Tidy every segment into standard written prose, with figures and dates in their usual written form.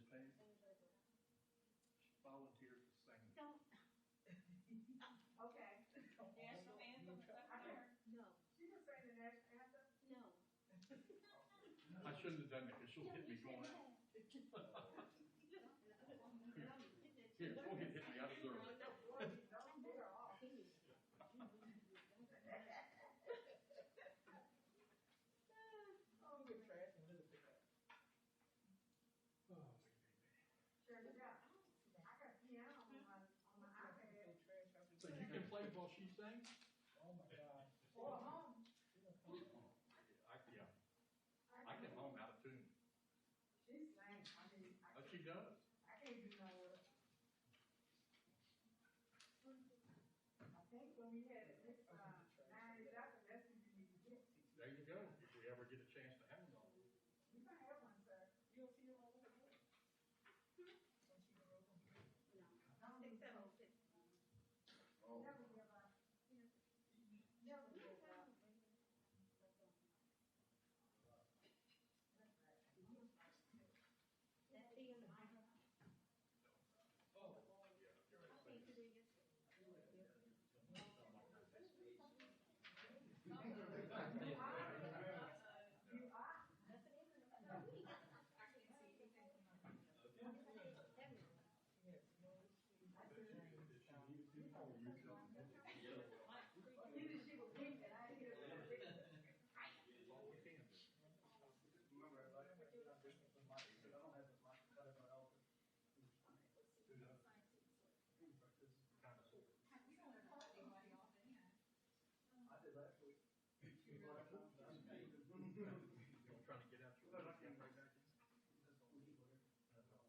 Ms. Payne, volunteer to sing. Okay. National anthem, is that for her? No. She can say the national anthem? No. I shouldn't have done that because she'll hit me going out. Here, go get hit me. I deserve it. Don't get her off. Oh, we're trash and little pick up. Sure, yeah. I got piano on my iPad. So you can play while she sings? Oh my God. Or home. Yeah. I can hum out of tune. She sings. I mean, She does. I can't do no with her. I think when we had this 9/11, that's what you need to get. There you go. If we ever get a chance to have one. You can have one, sir. You'll see her over here. No. 676. Never give up. Never give up. Trying to get out your way.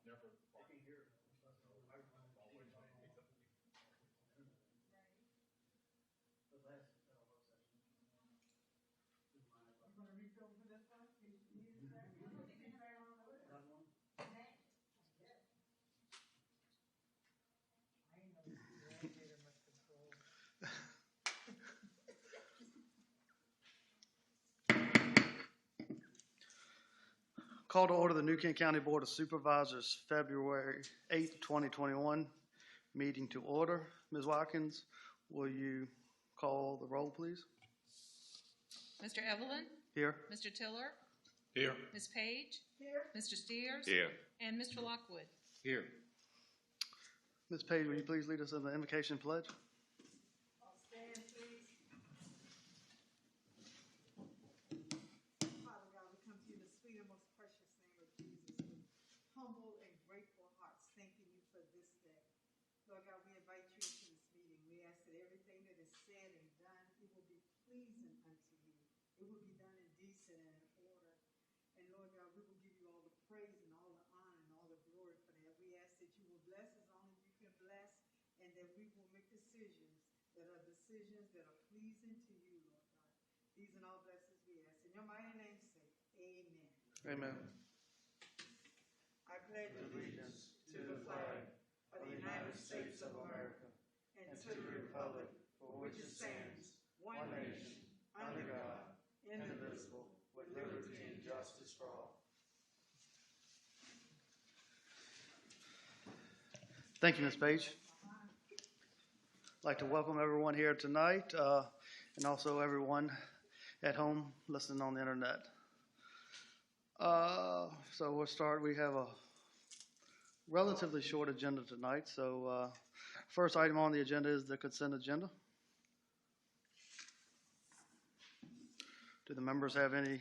Never. I can hear it. You gonna reach over for this one? Can you use that? I ain't no radiator much control. Call to order the New Kent County Board of Supervisors, February 8th, 2021, meeting to order. Ms. Watkins, will you call the roll, please? Mr. Evelyn? Here. Mr. Tiller? Here. Ms. Page? Here. Mr. Steers? Here. And Mr. Lockwood? Here. Ms. Page, will you please lead us in the invocation pledge? Stand, please. Father God, we come to you in the sweet and most precious name of Jesus with humble and grateful hearts, thanking you for this day. Lord God, we invite you into this meeting. We ask that everything that is said and done, it will be pleasing unto you. It will be done in decent and in order. And Lord God, we will give you all the praise and all the honor and all the glory for that. We ask that you will bless as only you can bless, and that we will make decisions that are pleasing to you, Lord God. These and all blessings we ask. In your mighty name's sake, amen. Amen. I pledge allegiance to the flag of the United States of America and to the republic for which it stands, one nation, under God, indivisible, with liberty and justice for all. Thank you, Ms. Page. I'd like to welcome everyone here tonight and also everyone at home listening on the internet. So we'll start. We have relatively short agenda tonight, so first item on the agenda is the consent agenda. Do the members have any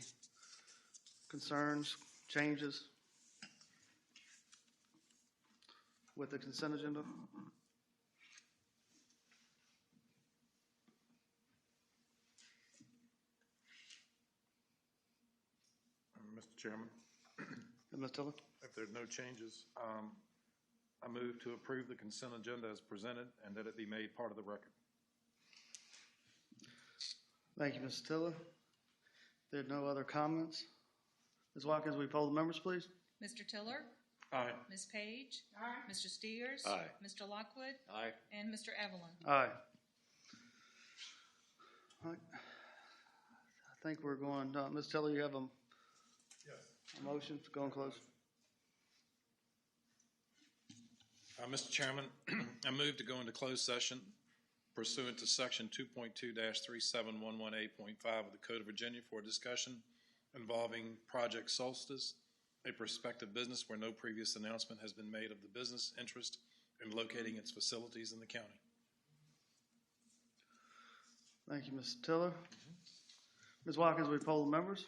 concerns, changes with the consent agenda? Mr. Chairman, And Ms. Tiller? if there's no changes, I move to approve the consent agenda as presented and that it be made part of the record. Thank you, Ms. Tiller. If there are no other comments, Ms. Watkins, will you poll the members, please? Mr. Tiller? Aye. Ms. Page? Aye. Mr. Steers? Aye. Mr. Lockwood? Aye. And Mr. Evelyn? Aye. All right. I think we're going, Ms. Tiller, you have a motion to go and close? Mr. Chairman, I move to go into closed session pursuant to Section 2.2-37118.5 of the Code of Virginia for a discussion involving Project Solstice, a prospective business where no previous announcement has been made of the business interest in locating its facilities in the county. Thank you, Ms. Tiller. Ms. Watkins, will you poll the members?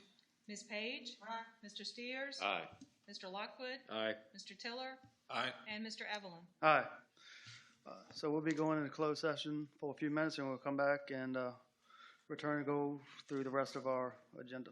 Ms. Page? Aye. Mr. Steers? Aye. Mr. Lockwood? Aye. Mr. Tiller? Aye. And Mr. Evelyn? Aye. So we'll be going into closed session for a few minutes, and we'll come back and return and go through the rest of our agenda.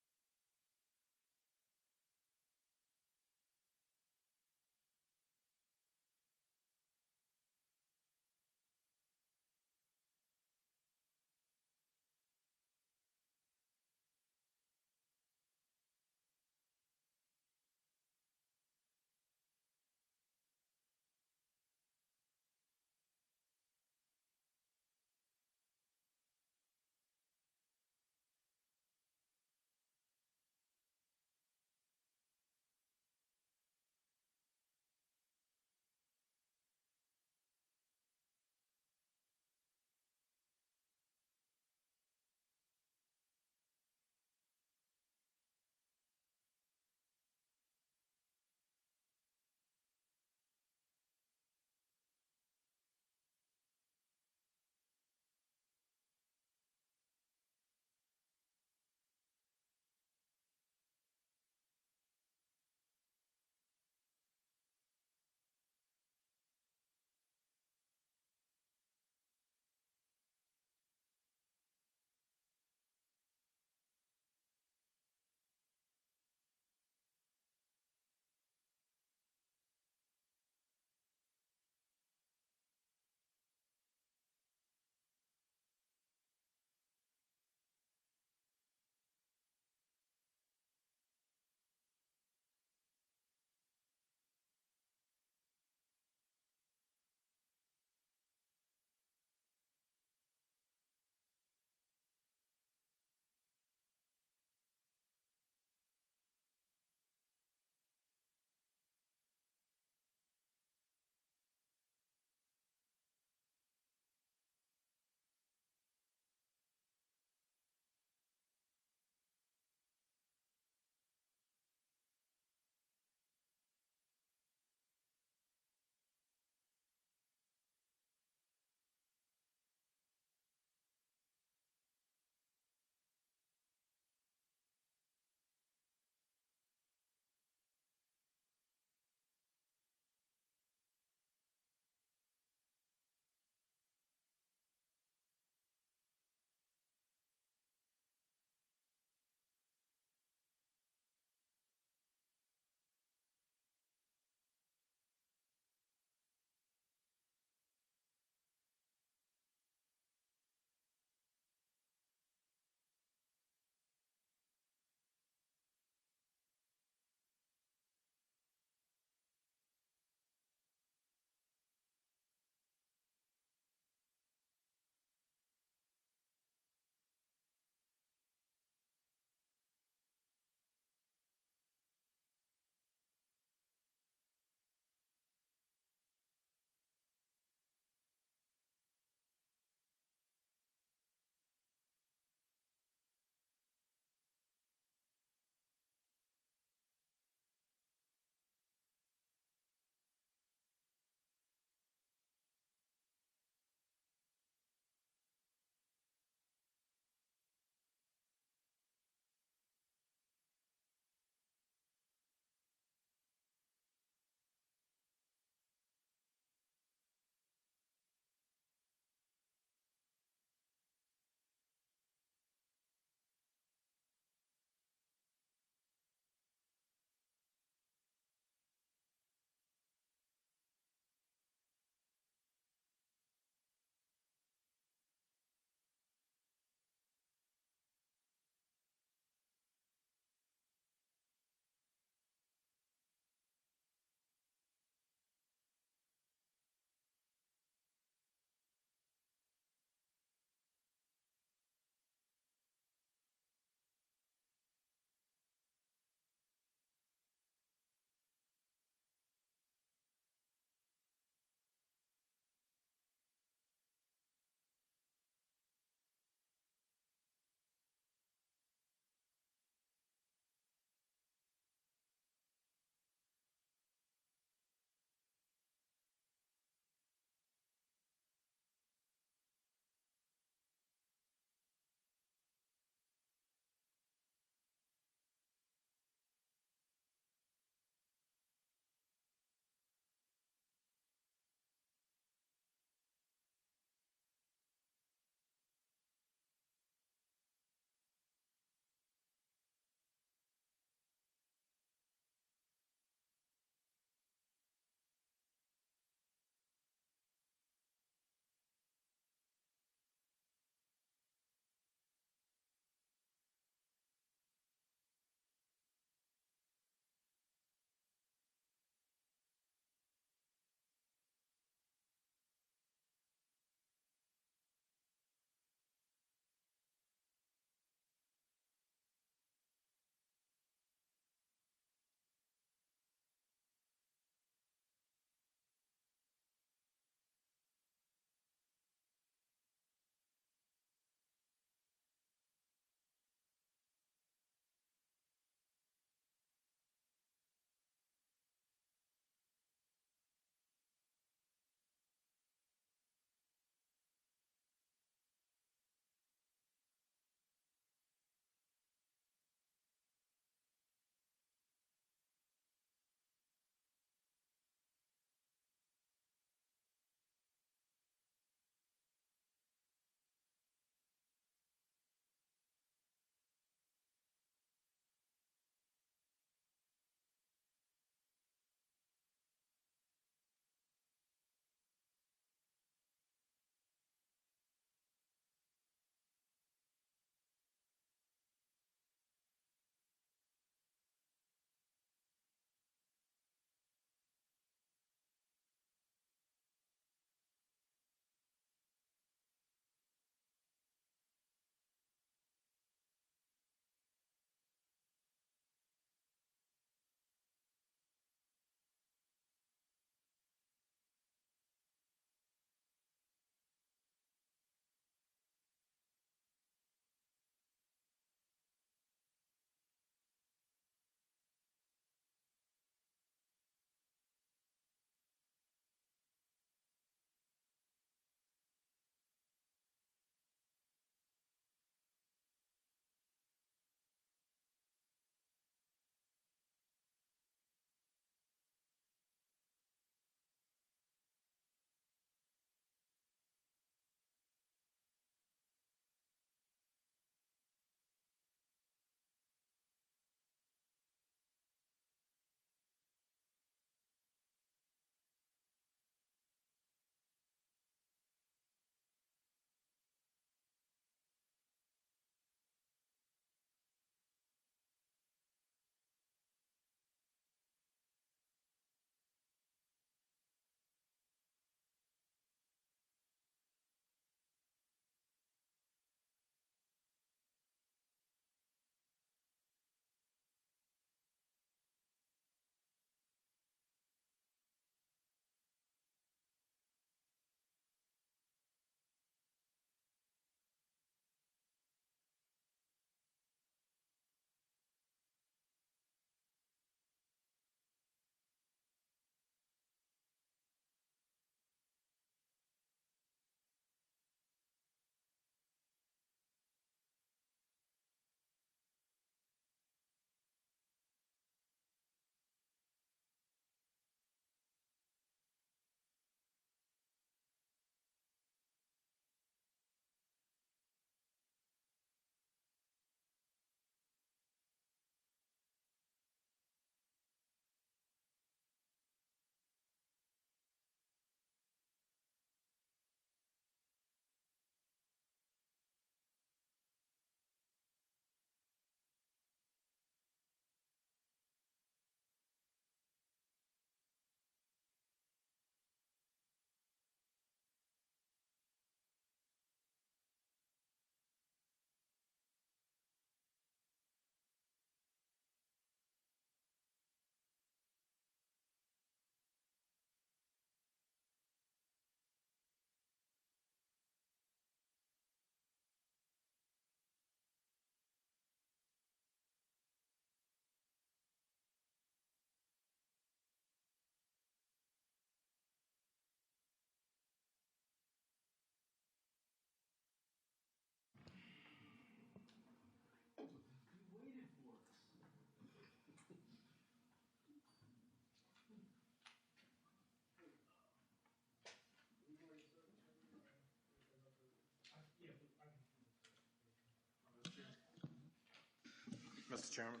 Chairman.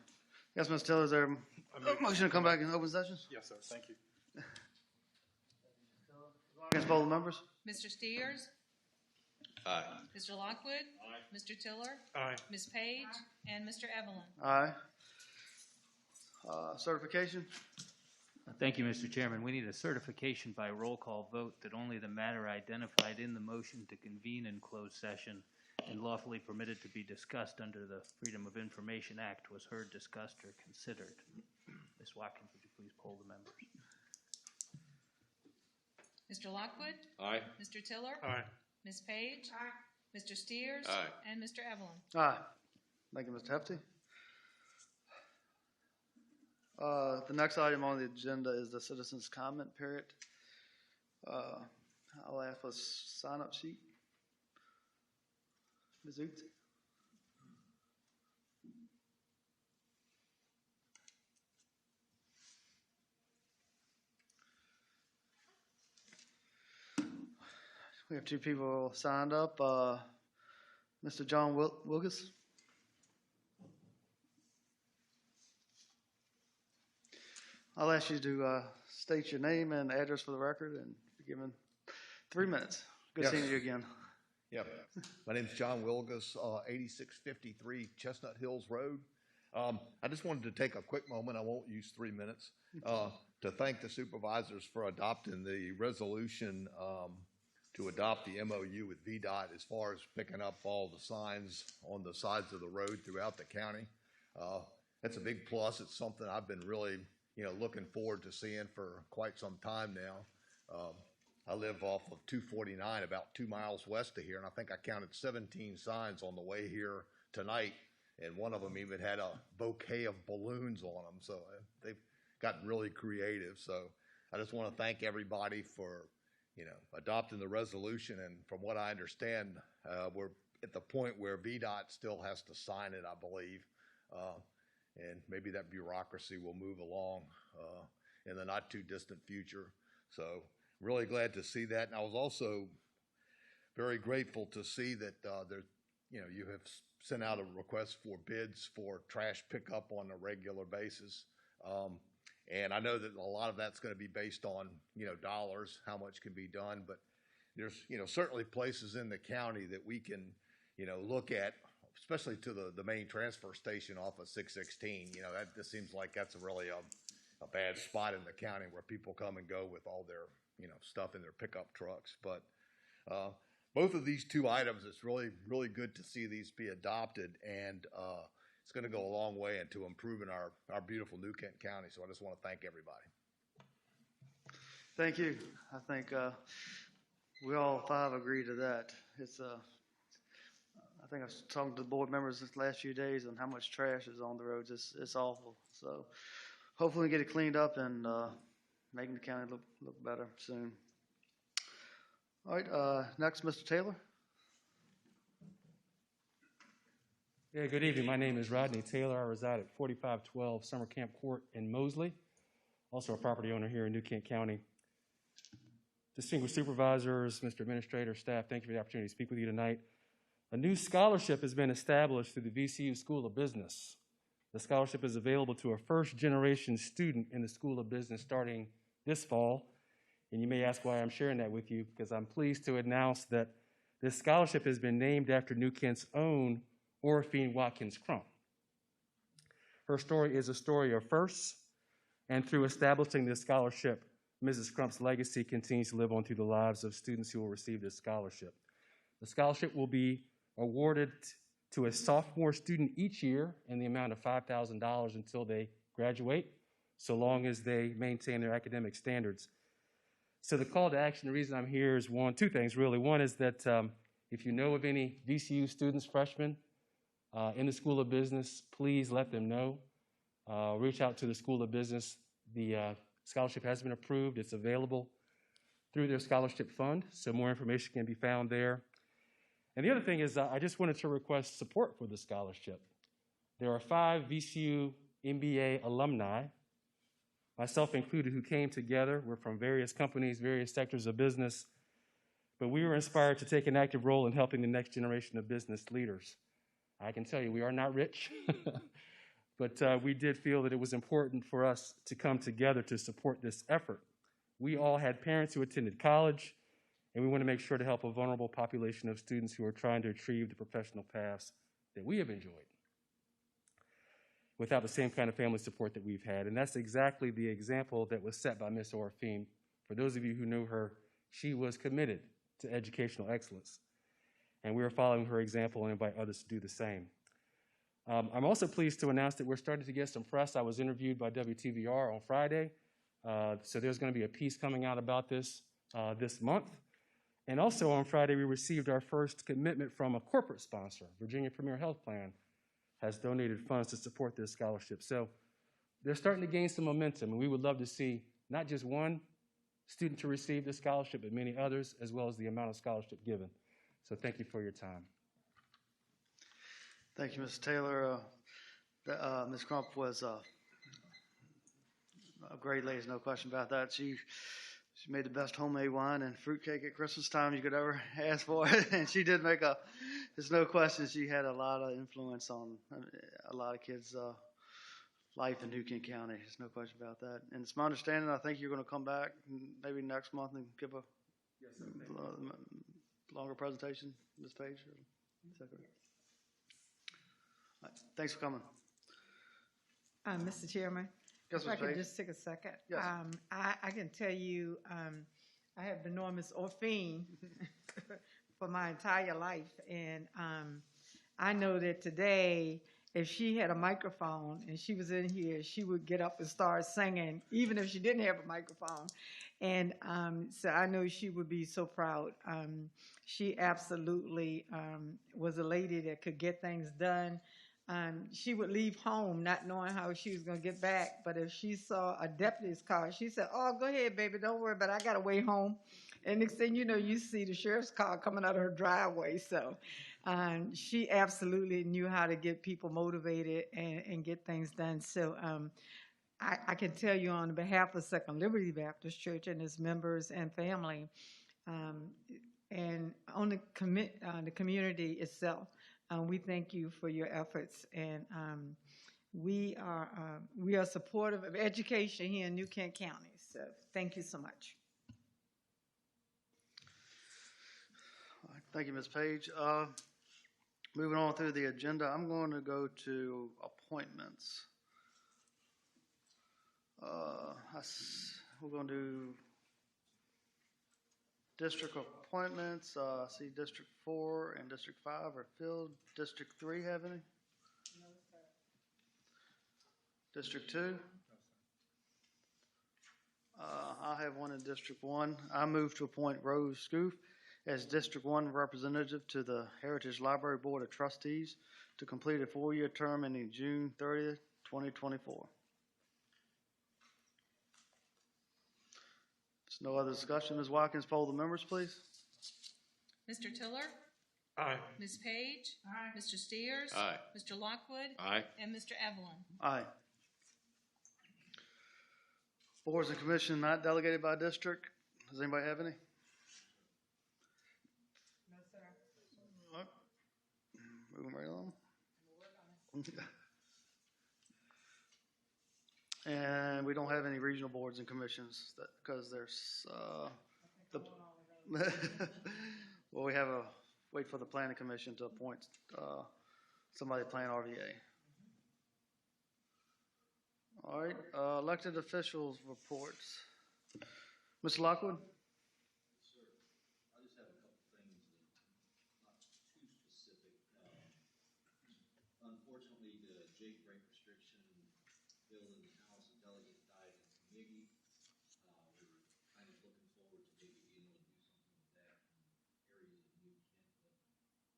Yes, Mr. Taylor, is there a motion to come back in open session? Yes, sir. Thank you. Against poll the members? Mr. Steers? Aye. Mr. Lockwood? Mr. Tiller? Aye. Ms. Page? And Mr. Evelyn? Aye. Certification? Thank you, Mr. Chairman. We need a certification by roll call vote that only the matter identified in the motion to convene in closed session and lawfully permitted to be discussed under the Freedom of Information Act was heard, discussed, or considered. Ms. Watkins, would you please poll the members? Mr. Lockwood? Aye. Mr. Tiller? Aye. Ms. Page? Mr. Steers? Aye. And Mr. Evelyn? Aye. Thank you, Mr. Hefty. The next item on the agenda is the citizens' comment period. I'll ask for a sign-up sheet. Ms. Oot? We have two people signed up. Mr. John Wilgus? I'll ask you to state your name and address for the record and be given 3 minutes. Good Yes. seeing you again. Yep. My name's John Wilgus, 8653 Chestnut Hills Road. I just wanted to take a quick moment, I won't use 3 minutes, to thank the supervisors for adopting the resolution to adopt the MOU with VDOT as far as picking up all the signs on the sides of the road throughout the county. That's a big plus. It's something I've been really, looking forward to seeing for quite some time now. I live off of 249, about 2 miles west of here, and I think I counted 17 signs on the way here tonight, and one of them even had a bouquet of balloons on them, so they've gotten really creative. So I just want to thank everybody for, adopting the resolution, and from what I understand, we're at the point where VDOT still has to sign it, I believe, and maybe that bureaucracy will move along in the not too distant future. So really glad to see that. And I was also very grateful to see that you have sent out a request for bids for trash pickup on a regular basis. And I know that a lot of that's going to be based on, dollars, how much can be done. But there's, certainly places in the county that we can, look at, especially to the main transfer station off of 616. That just seems like that's really a bad spot in the county where people come and go with all their, stuff in their pickup trucks. But both of these two items, it's really, really good to see these be adopted, and it's going to go a long way into improving our beautiful New Kent County. So I just want to thank everybody. Thank you. I think we all five agree to that. I think I was talking to the board members this last few days on how much trash is on the roads. It's awful. So hopefully we get it cleaned up and making the county look better soon. All right, next, Mr. Taylor. Yeah, good evening. My name is Rodney Taylor. I reside at 4512 Summer Camp Court in Mosley, also a property owner here in New Kent County. Distinguished supervisors, Mr. Administrator, staff, thank you for the opportunity to speak with you tonight. A new scholarship has been established through the VCU School of Business. The scholarship is available to a first-generation student in the School of Business starting this fall. And you may ask why I'm sharing that with you, because I'm pleased to announce that this scholarship has been named after New Kent's own Orphine Watkins Crump. Her story is a story of firsts, and through establishing this scholarship, Mrs. Crump's legacy continues to live on through the lives of students who will receive this scholarship. The scholarship will be awarded to a sophomore student each year in the amount of $5,000 until they graduate, so long as they maintain their academic standards. So the call to action, the reason I'm here is two things really. One is that if you know of any VCU students, freshmen, in the School of Business, please let them know. Reach out to the School of Business. The scholarship has been approved. It's available through their scholarship fund, so more information can be found there. And the other thing is I just wanted to request support for the scholarship. There are 5 VCU MBA alumni, myself included, who came together. We're from various companies, various sectors of business, but we were inspired to take an active role in helping the next generation of business leaders. I can tell you we are not rich, but we did feel that it was important for us to come together to support this effort. We all had parents who attended college, and we want to make sure to help a vulnerable population of students who are trying to achieve the professional paths that we have enjoyed without the same kind of family support that we've had. And that's exactly the example that was set by Ms. Orfine. For those of you who knew her, she was committed to educational excellence. And we are following her example and invite others to do the same. I'm also pleased to announce that we're starting to get some press. I was interviewed by WTVR on Friday, so there's going to be a piece coming out about this this month. And also on Friday, we received our first commitment from a corporate sponsor. Virginia Premier Health Plan has donated funds to support this scholarship. So they're starting to gain some momentum, and we would love to see not just one student to receive this scholarship, but many others, as well as the amount of scholarship given. So thank you for your time. Thank you, Mr. Taylor. Ms. Crump was a great lady, no question about that. She made the best homemade wine and fruitcake at Christmas time you could ever ask for. And she did make there's no question, she had a lot of influence on a lot of kids' life in New Kent County. There's no question about that. And it's my understanding, I think you're going to come back maybe next month and give a longer presentation, Ms. Page. Is that correct? All right. Thanks for coming. Mr. Chairman, Yes, if I Ms. could Page. just take a second. Yes. I can tell you, I have been knowing Ms. Orfine for my entire life, and I know that today, if she had a microphone and she was in here, she would get up and start singing, even if she didn't have a microphone. And so I know she would be so proud. She absolutely was a lady that could get things done. She would leave home not knowing how she was going to get back, but if she saw a deputy's car, she said, "Oh, go ahead, baby, don't worry about it. I got a way home." And next thing you know, you see the sheriff's car coming out of her driveway. So she absolutely knew how to get people motivated and get things done. So I can tell you on behalf of Second Liberty Baptist Church and its members and family, and on the community itself, we thank you for your efforts, and we are supportive of education here in New Kent County. So thank you so much. All right. Thank you, Ms. Page. Moving on through the agenda, I'm going to go to appointments. We're going to do district appointments. I see District 4 and District 5 are filled. District 3 have any? No, sir. District 2? I have one in District 1. I move to appoint Rose Scoof as District 1 representative to the Heritage Library Board of Trustees to complete a 4-year term ending June 30th, 2024. There's no other discussion. Ms. Watkins, poll the members, please. Mr. Tiller? Aye. Ms. Page? Aye. Mr. Steers? Aye. Mr. Lockwood? Aye. And Mr. Evelyn? Aye. Boards and commission not delegated by district. Does anybody have any? No, sir. All right. Moving right along. And we don't have any regional boards and commissions because there's well, we have wait for the planning commission to appoint somebody to plan RVA. All right, elected officials reports. Mr. Lockwood? Sir, I just have a couple things that not too specific. Unfortunately, the jake break restriction bill in the House of Delegates died in committee. We're kind of looking forward to maybe being able to do something with that in areas of New Kent,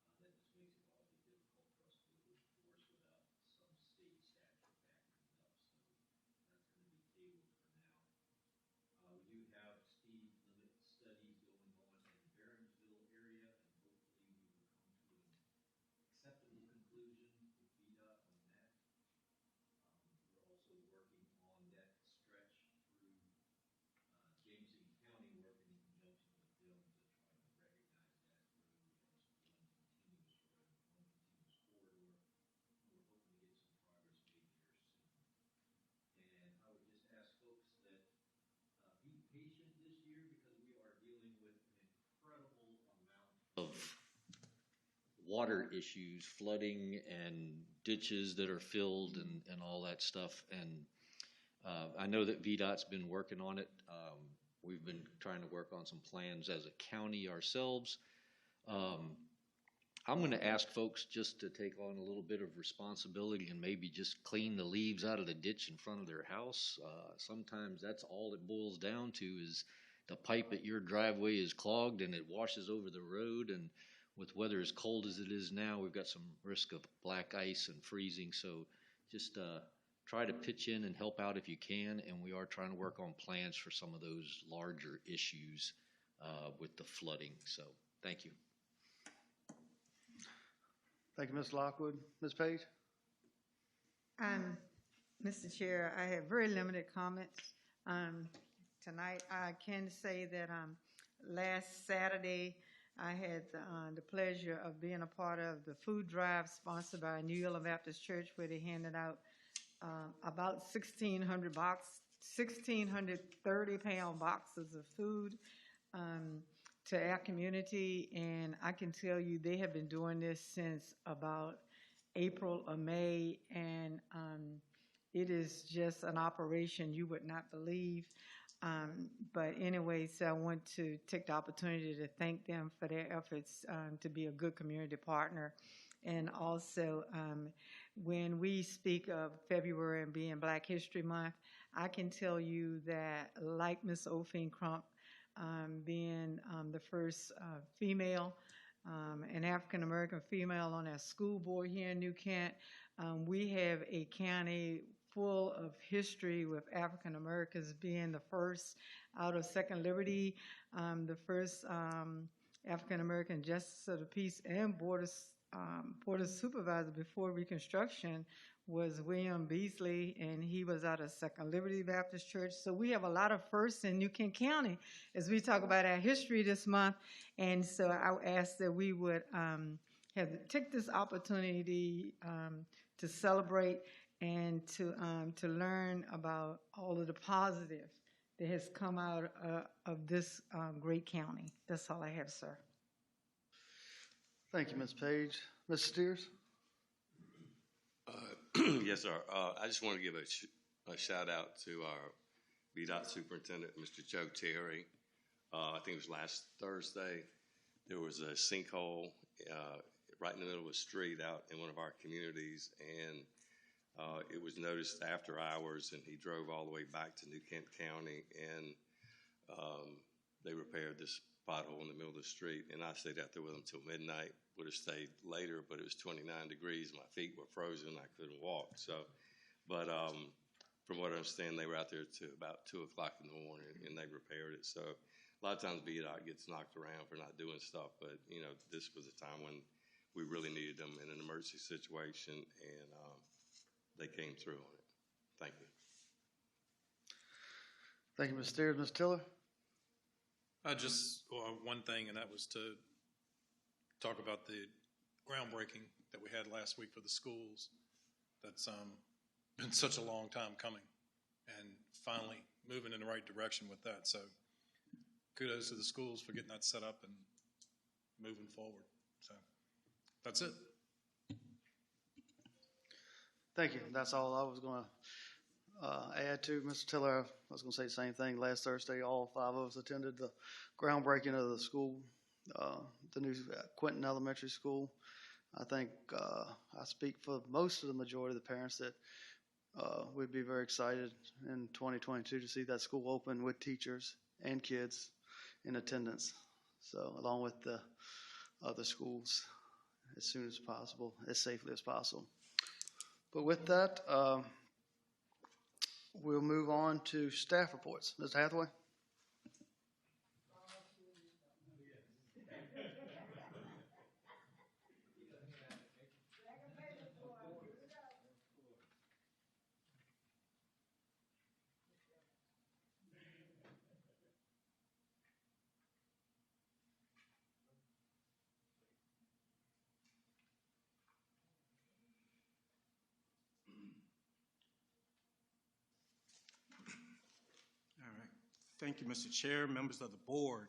but that just makes it awfully difficult for us to enforce without some state statute backing it up. So that's going to be tabled for now. We do have Steve water issues, flooding and ditches that are filled and all that stuff. And I know that VDOT's been working on it. We've been trying to work on some plans as a county ourselves. I'm going to ask folks just to take on a little bit of responsibility and maybe just clean the leaves out of the ditch in front of their house. Sometimes that's all it boils down to is the pipe at your driveway is clogged and it washes over the road. And with weather as cold as it is now, we've got some risk of black ice and freezing. So just try to pitch in and help out if you can. And we are trying to work on plans for some of those larger issues with the flooding. So thank you. Thank you, Ms. Lockwood. Ms. Page? Mr. Chair, I have very limited comments tonight. I can say that last Saturday I had the pleasure of being a part of the food drive sponsored by New York Baptist Church, where they handed out about 1,600 30-pound boxes of food to our community, and I can tell you they have been doing this since about April or May, and it is just an operation you would not believe. But anyway, so I want to take the opportunity to thank them for their efforts to be a good community partner. And also, when we speak of February and being Black History Month, I can tell you that, like Ms. Ophine Crump, being the first female, an African-American female on our school board here in New Kent, we have a county full of history with African-Americans being the first out of Second Liberty, the first African-American Justice of the Peace and Board of Supervisors before Reconstruction was William Beasley, and he was out of Second Liberty Baptist Church. So we have a lot of firsts in New Kent County as we talk about our history this month. And so I ask that we would take this opportunity to celebrate and to learn about all of the positive that has come out of this great county. That's all I have, sir. Thank you, Ms. Page. Ms. Steers? Yes, sir. I just want to give a shout out to our VDOT superintendent, Mr. Joe Terry. I think it was last Thursday. There was a sinkhole right in the middle of a street out in one of our communities, and it was noticed after hours, and he drove all the way back to New Kent County, and they repaired this pothole in the middle of the street. And I stayed out there with him until midnight. Would have stayed later, but it was 29 degrees. My feet were frozen. I couldn't walk. So, but from what I understand, they were out there to about 2 o'clock in the morning, and they repaired it. So a lot of times VDOT gets knocked around for not doing stuff, but, you know, this was a time when we really needed them in an emergency situation, and they came through on it. Thank you. Thank you, Ms. Steers. Ms. Tiller? One thing, and that was to talk about the groundbreaking that we had last week for the schools. That's been such a long time coming, and finally moving in the right direction with that. So kudos to the schools for getting that set up and moving forward. So that's it. Thank you. That's all I was going to add to. Mr. Tiller, I was going to say the same thing. Last Thursday, all 5 of us attended the groundbreaking of the school, the new Quentin Elementary School. I think I speak for most of the majority of the parents that we'd be very excited in 2022 to see that school open with teachers and kids in attendance. So along with the other schools as soon as possible, as safely as possible. But with that, we'll move on to staff reports. Mr. Hathaway? Thank you, Mr. Chair, members of the board.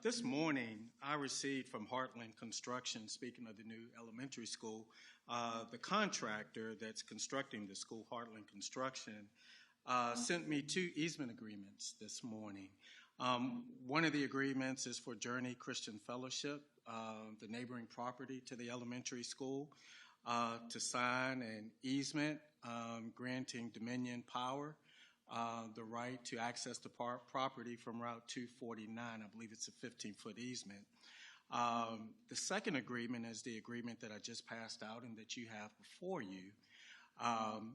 This morning, I received from Heartland Construction, speaking of the new elementary school, the contractor that's constructing the school, Heartland Construction, sent me 2 easement agreements this morning. One of the agreements is for Journey Christian Fellowship, the neighboring property to the elementary school, to sign an easement granting Dominion Power the right to access the property from Route 249. I believe it's a 15-foot easement. The second agreement is the agreement that I just passed out and that you have before you,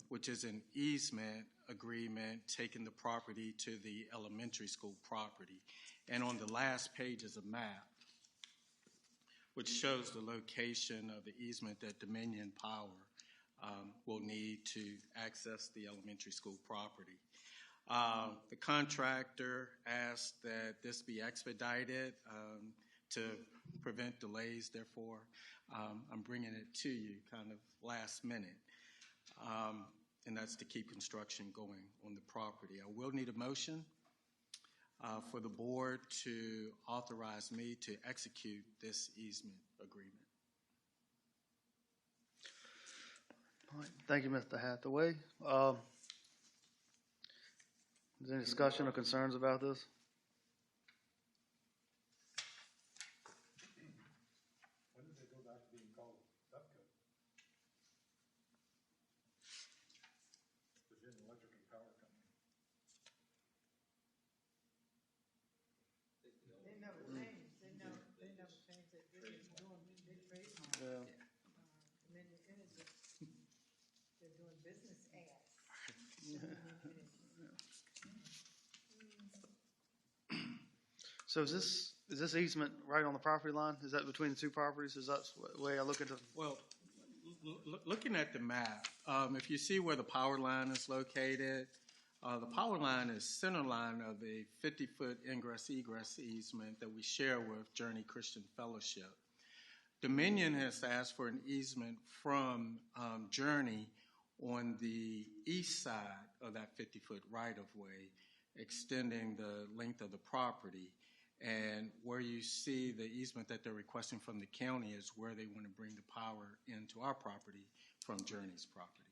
which is an easement agreement taking the property to the elementary school property. And on the last page is a map which shows the location of the easement that Dominion Power will need to access the elementary school property. The contractor asked that this be expedited to prevent delays. Therefore, I'm bringing it to you kind of last minute, and that's to keep construction going on the property. I will need a motion for the board to authorize me to execute this easement agreement. All right. Thank you, Mr. Hathaway. Is there any discussion or concerns about this? When did they go back to being called SEPCO? Virginia Electric and Power Company. They never changed. They never changed it. They're just doing big trademark. Yeah. Dominion Energy. They're doing business as. So is this easement right on the property line? Is that between the 2 properties? Is that the way I look at it? Well, looking at the map, if you see where the power line is located, the power line is center line of a 50-foot ingress-egress easement that we share with Journey Christian Fellowship. Dominion has asked for an easement from Journey on the east side of that 50-foot right-of-way, extending the length of the property. And where you see the easement that they're requesting from the county is where they want to bring the power into our property from Journey's property.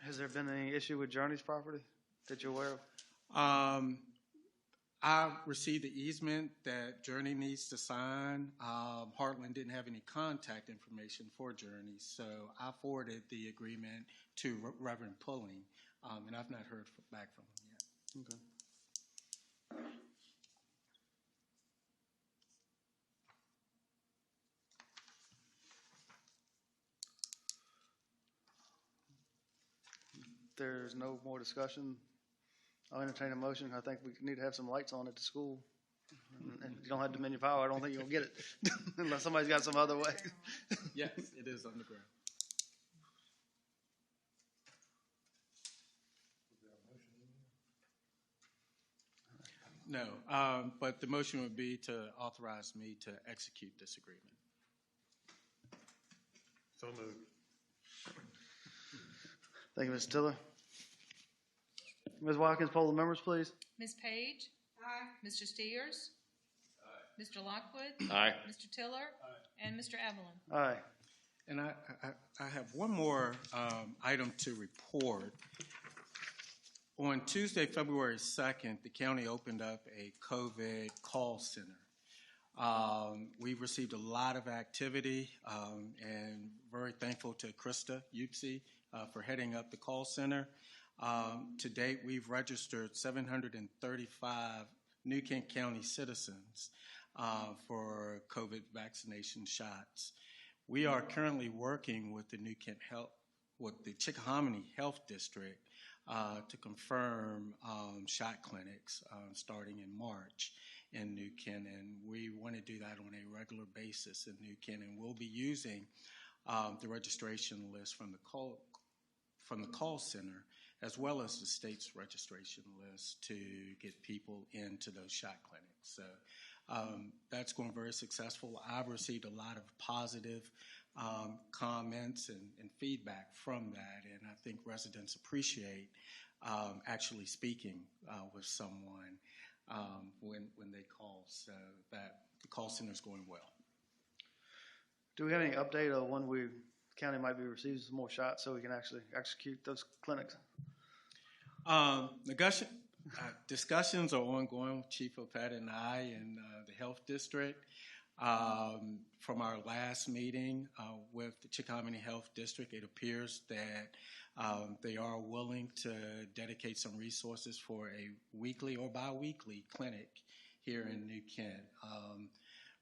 Has there been any issue with Journey's property that you're aware of? I received the easement that Journey needs to sign. Heartland didn't have any contact information for Journey, so I forwarded the agreement to Reverend Pulling, and I've not heard back from him yet. Okay. There's no more discussion. I'll entertain a motion. I think we need to have some lights on at the school. And if you don't have Dominion Power, I don't think you'll get it unless somebody's got some other way. Yes, it is underground. No, but the motion would be to authorize me to execute this agreement. So moved. Thank you, Mr. Tiller. Ms. Watkins, poll the members, please. Ms. Page? Aye. Mr. Steers? Aye. Mr. Lockwood? Aye. Mr. Tiller? Aye. And Mr. Evelyn? Aye. And I have one more item to report. On Tuesday, February 2nd, the county opened up a COVID call center. We've received a lot of activity and very thankful to Krista Utsi for heading up the call center. To date, we've registered 735 New Kent County citizens for COVID vaccination shots. We are currently working with the New Kent with the Chickahominy Health District to confirm shot clinics starting in March in New Kent, and we want to do that on a regular basis in New Kent, and we'll be using the registration list from the call center as well as the state's registration list to get people into those shot clinics. So that's going very successful. I've received a lot of positive comments and feedback from that, and I think residents appreciate actually speaking with someone when they call. So that the call center is going well. Do we have any update on when the county might be receiving some more shots so we can actually execute those clinics? Discussions are ongoing with Chief Opeta and I and the health district. From our last meeting with the Chickahominy Health District, it appears that they are willing to dedicate some resources for a weekly or bi-weekly clinic here in New Kent.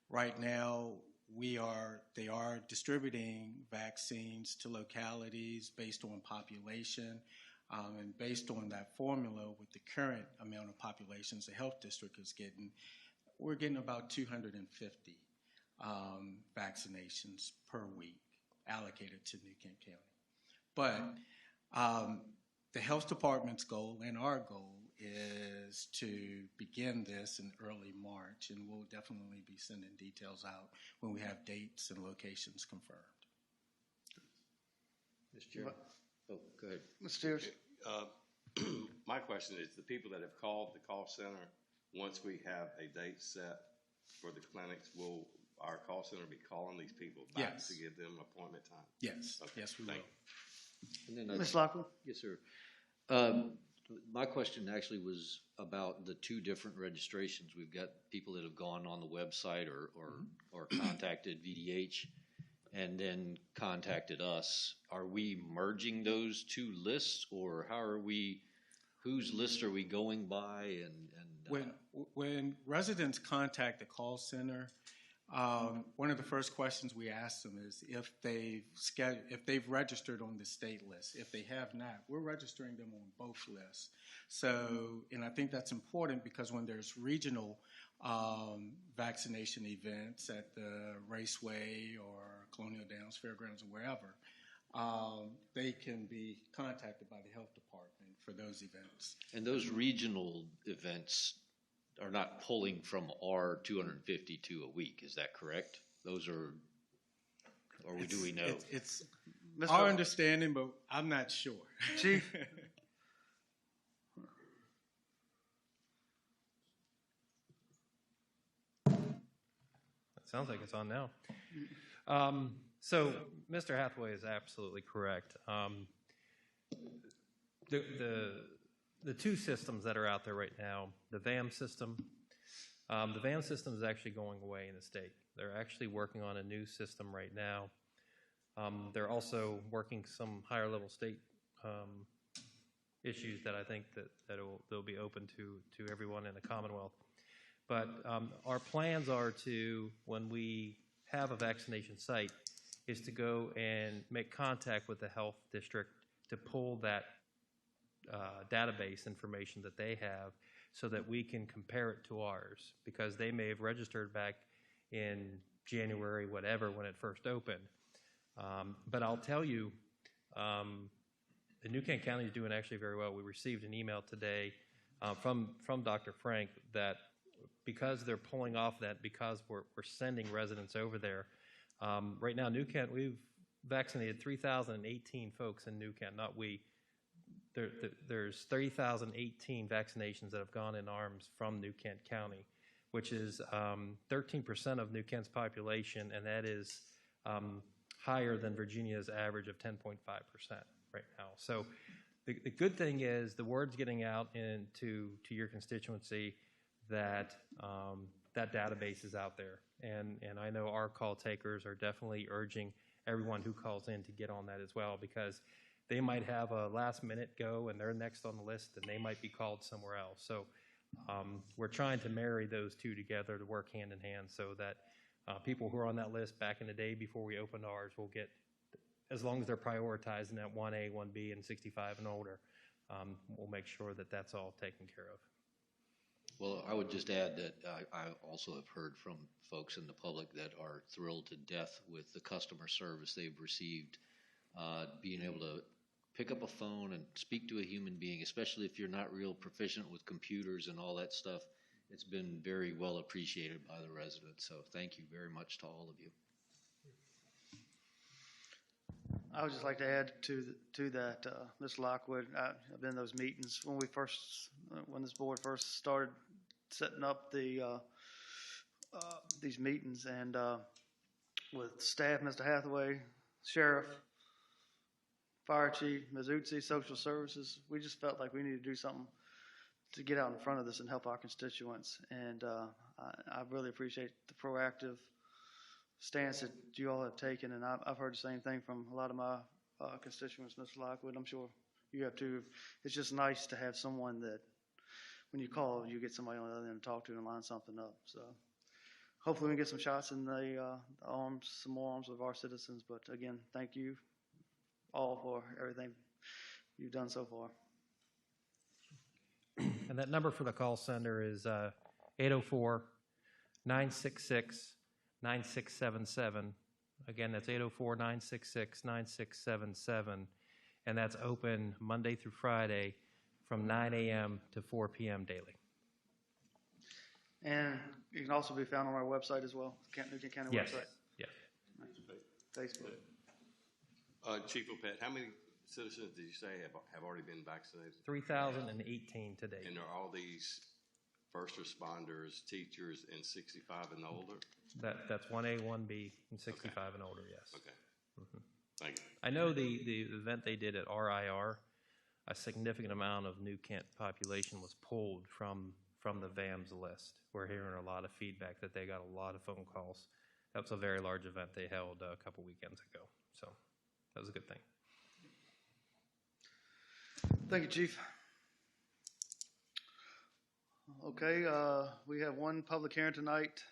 Right now, they are distributing vaccines to localities based on population, and based on that formula with the current amount of populations the health district is getting, we're getting about 250 vaccinations per week allocated to New Kent County. But the health department's goal and our goal is to begin this in early March, and we'll definitely be sending details out when we have dates and locations confirmed. Mr. Chairman? Oh, go ahead. Mr. Steers? My question is, the people that have called the call center, once we have a date set for the clinics, will our call center be calling these people back Yes. to give them appointment time? Yes, Okay. yes, we Thank will. you. And then Ms. Lockwood? Yes, sir. My question actually was about the two different registrations. We've got people that have gone on the website or contacted VDH and then contacted us. Are we merging those two lists, or how are we, whose list are we going by? When residents contact the call center, one of the first questions we ask them is if they've registered on the state list. If they have not, we're registering them on both lists. So, and I think that's important because when there's regional vaccination events at the Raceway or Colonial Downs Fairgrounds or wherever, they can be contacted by the health department for those events. And those regional events are not pulling from our 252 a week, is that correct? Those are, or do we know? It's Mr. our understanding, but I'm not sure. Chief? Sounds like it's on now. So Mr. Hathaway is absolutely correct. The two systems that are out there right now, the VAM system is actually going away in the state. They're actually working on a new system right now. They're also working some higher level state issues that I think that they'll be open to everyone in the Commonwealth. But our plans are to, when we have a vaccination site, is to go and make contact with the health district to pull that database information that they have so that we can compare it to ours, because they may have registered back in January, whatever, when it first opened. But I'll tell you, the New Kent County is doing actually very well. We received an email today from Dr. Frank that because they're pulling off that, because we're sending residents over there, right now, New Kent, we've vaccinated 3,018 folks in New Kent, not we. There's 30,018 vaccinations that have gone in arms from New Kent County, which is 13% of New Kent's population, and that is higher than Virginia's average of 10.5% right now. So the good thing is the word's getting out to your constituency that that database is out there. And I know our call takers are definitely urging everyone who calls in to get on that as well, because they might have a last minute go and they're next on the list and they might be called somewhere else. So we're trying to marry those two together to work hand in hand so that people who are on that list back in the day before we opened ours will get, as long as they're prioritizing that 1A, 1B, and 65 and older, we'll make sure that that's all taken care of. Well, I would just add that I also have heard from folks in the public that are thrilled to death with the customer service they've received, being able to pick up a phone and speak to a human being, especially if you're not real proficient with computers and all that stuff. It's been very well appreciated by the residents, so thank you very much to all of you. I would just like to add to that, Ms. Lockwood, I've been in those meetings when this board first started setting up these meetings, and with staff, Mr. Hathaway, Sheriff, Fire Chief, Ms. Utsi, Social Services, we just felt like we needed to do something to get out in front of this and help our constituents. And I really appreciate the proactive stance that you all have taken, and I've heard the same thing from a lot of my constituents, Mr. Lockwood. I'm sure you have too. It's just nice to have someone that, when you call, you get somebody on the other end to talk to and line something up. So hopefully we can get some shots in the arms, some more arms of our citizens. But again, thank you all for everything you've done so far. And that number for the call center is 804-966-9677. Again, that's 804-966-9677. And that's open Monday through Friday from 9 a.m. to 4 p.m. daily. And you can also be found on our website as well, Newton County Yes. website. Yes. Facebook. Chief Opet, how many citizens did you say have already been vaccinated? 3,018 to date. And are all these first responders, teachers, and 65 and older? That's 1A, 1B, and 65 and older, yes. Okay. Thank you. I know the event they did at RIR, a significant amount of New Kent population was pulled from the VAMS list. We're hearing a lot of feedback that they got a lot of phone calls. That was a very large event they held a couple weekends ago. So that was a good thing. Thank you, Chief. Okay, we have one public hearing tonight.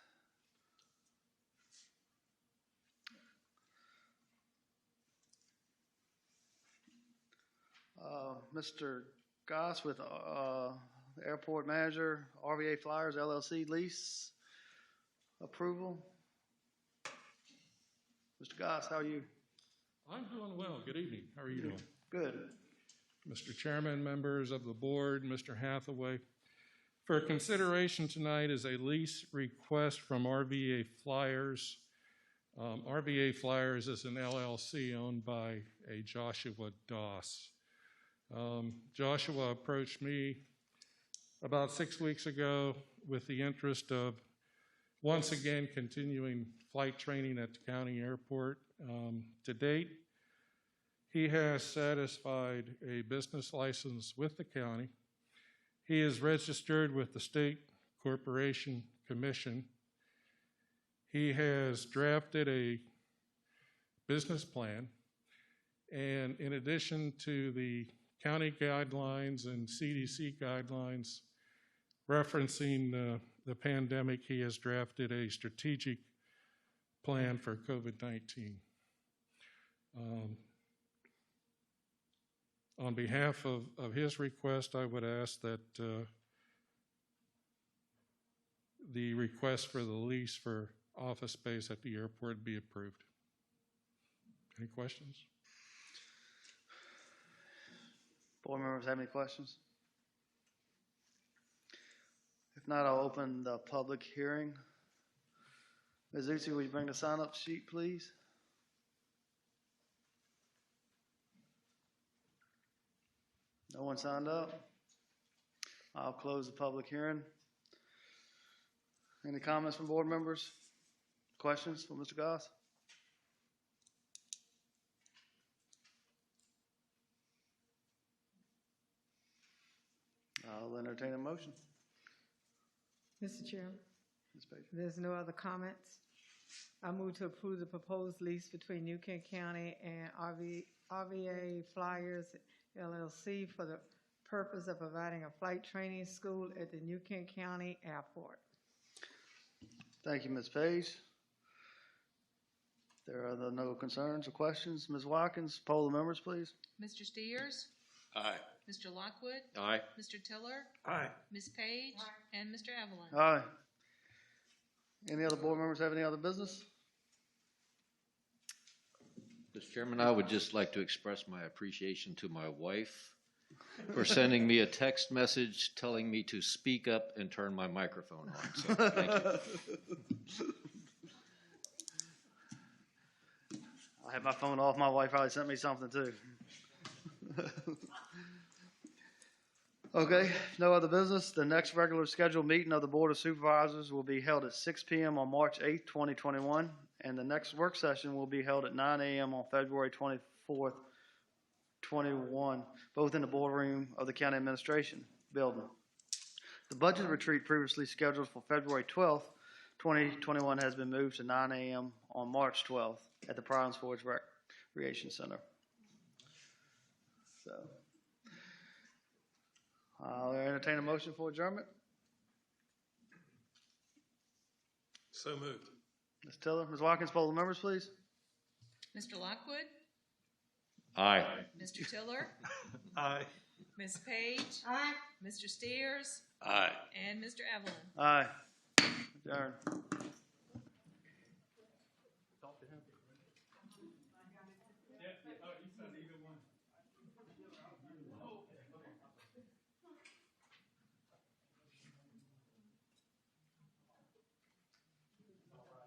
Mr. Goss with the airport manager, RVA Flyers LLC lease approval. Mr. Goss, how are you? I'm doing well. Good evening. How are you doing? Good. Mr. Chairman, members of the board, Mr. Hathaway. For consideration tonight is a lease request from RVA Flyers. RVA Flyers is an LLC owned by a Joshua Doss. Joshua approached me about 6 weeks ago with the interest of once again continuing flight training at the county airport. To date, he has satisfied a business license with the county. He is registered with the State Corporation Commission. He has drafted a business plan, and in addition to the county guidelines and CDC guidelines referencing the pandemic, he has drafted a strategic plan for COVID-19. On behalf of his request, I would ask that the request for the lease for office space at the airport be approved. Any questions? Board members have any questions? If not, I'll open the public hearing. Ms. Utsi, will you bring the sign-up sheet, please? No one signed up? I'll close the public hearing. Any comments from board members? Questions for Mr. Goss? I'll entertain a motion. Mr. Chairman, Ms. Page. there's no other comments. I move to approve the proposed lease between New Kent County and RVA Flyers LLC for the purpose of providing a flight training school at the New Kent County Airport. Thank you, Ms. Page. There are no concerns or questions. Ms. Watkins, poll the members, please. Mr. Steers? Aye. Mr. Lockwood? Aye. Mr. Tiller? Aye. Ms. Page? And Mr. Evelyn? Aye. Any other board members have any other business? Mr. Chairman, I would just like to express my appreciation to my wife for sending me a text message telling me to speak up and turn my microphone on. So, thank you. I had my phone off. My wife probably sent me something too. Okay, no other business. The next regular scheduled meeting of the Board of Supervisors will be held at 6 p.m. on March 8th, 2021, and the next work session will be held at 9 a.m. on February 24th, 21, both in the boardroom of the County Administration Building. The budget retreat previously scheduled for February 12th, 2021 has been moved to 9 a.m. on March 12th at the Priors Forge Recreation Center. So, I'll entertain a motion for adjournment. So moved. Ms. Tiller, Ms. Watkins, poll the members, please. Mr. Lockwood? Aye. Mr. Tiller? Aye. Ms. Page? Aye. Mr. Steers? Aye. And Mr. Evelyn? Aye. Adjourn. Yeah, you said either one.